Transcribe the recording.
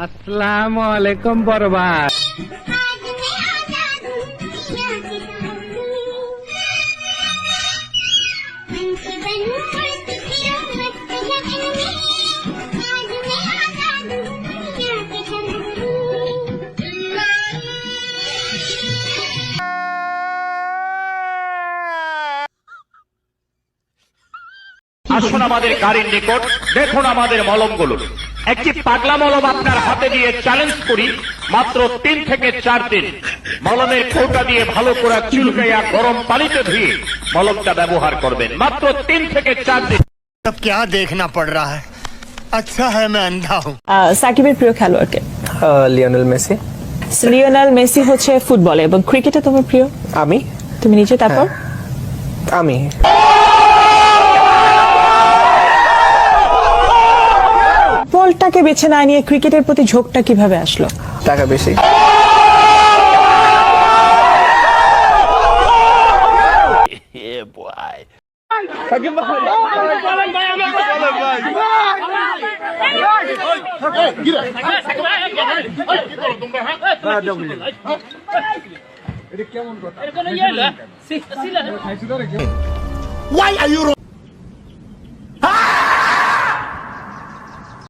আসসালামু আলাইকুম বরবাদ। আসুন আমাদের গাড়ির নিকট, দেখুন আমাদের মলমগুলো। একটি পাগলা মলম আপনার হাতে দিয়ে চ্যালেঞ্জ করি, মাত্র 3 থেকে 4 দিন মলমের কৌটা দিয়ে ভালো করে চুলকাইয়া গরম পানিতে ধুয়ে মলমটা ব্যবহার করবেন, মাত্র 3 থেকে 4 দিন। अब क्या देखना पड़ रहा है? अच्छा है मैं अंधा हूँ। সাকিবের প্রিয় খেলোয়াড়কে? Lionel Messi. লিওনেল মেসি হচ্ছে ফুটবলে, এবং ক্রিকেটে তোমার প্রিয়? আমি। তুমি নিজে? তারপর? আমি। বলটাকে বেছে না নিয়ে ক্রিকেটের প্রতি ঝোঁকটা কিভাবে আসলো? টাকা বেশি। Why are you?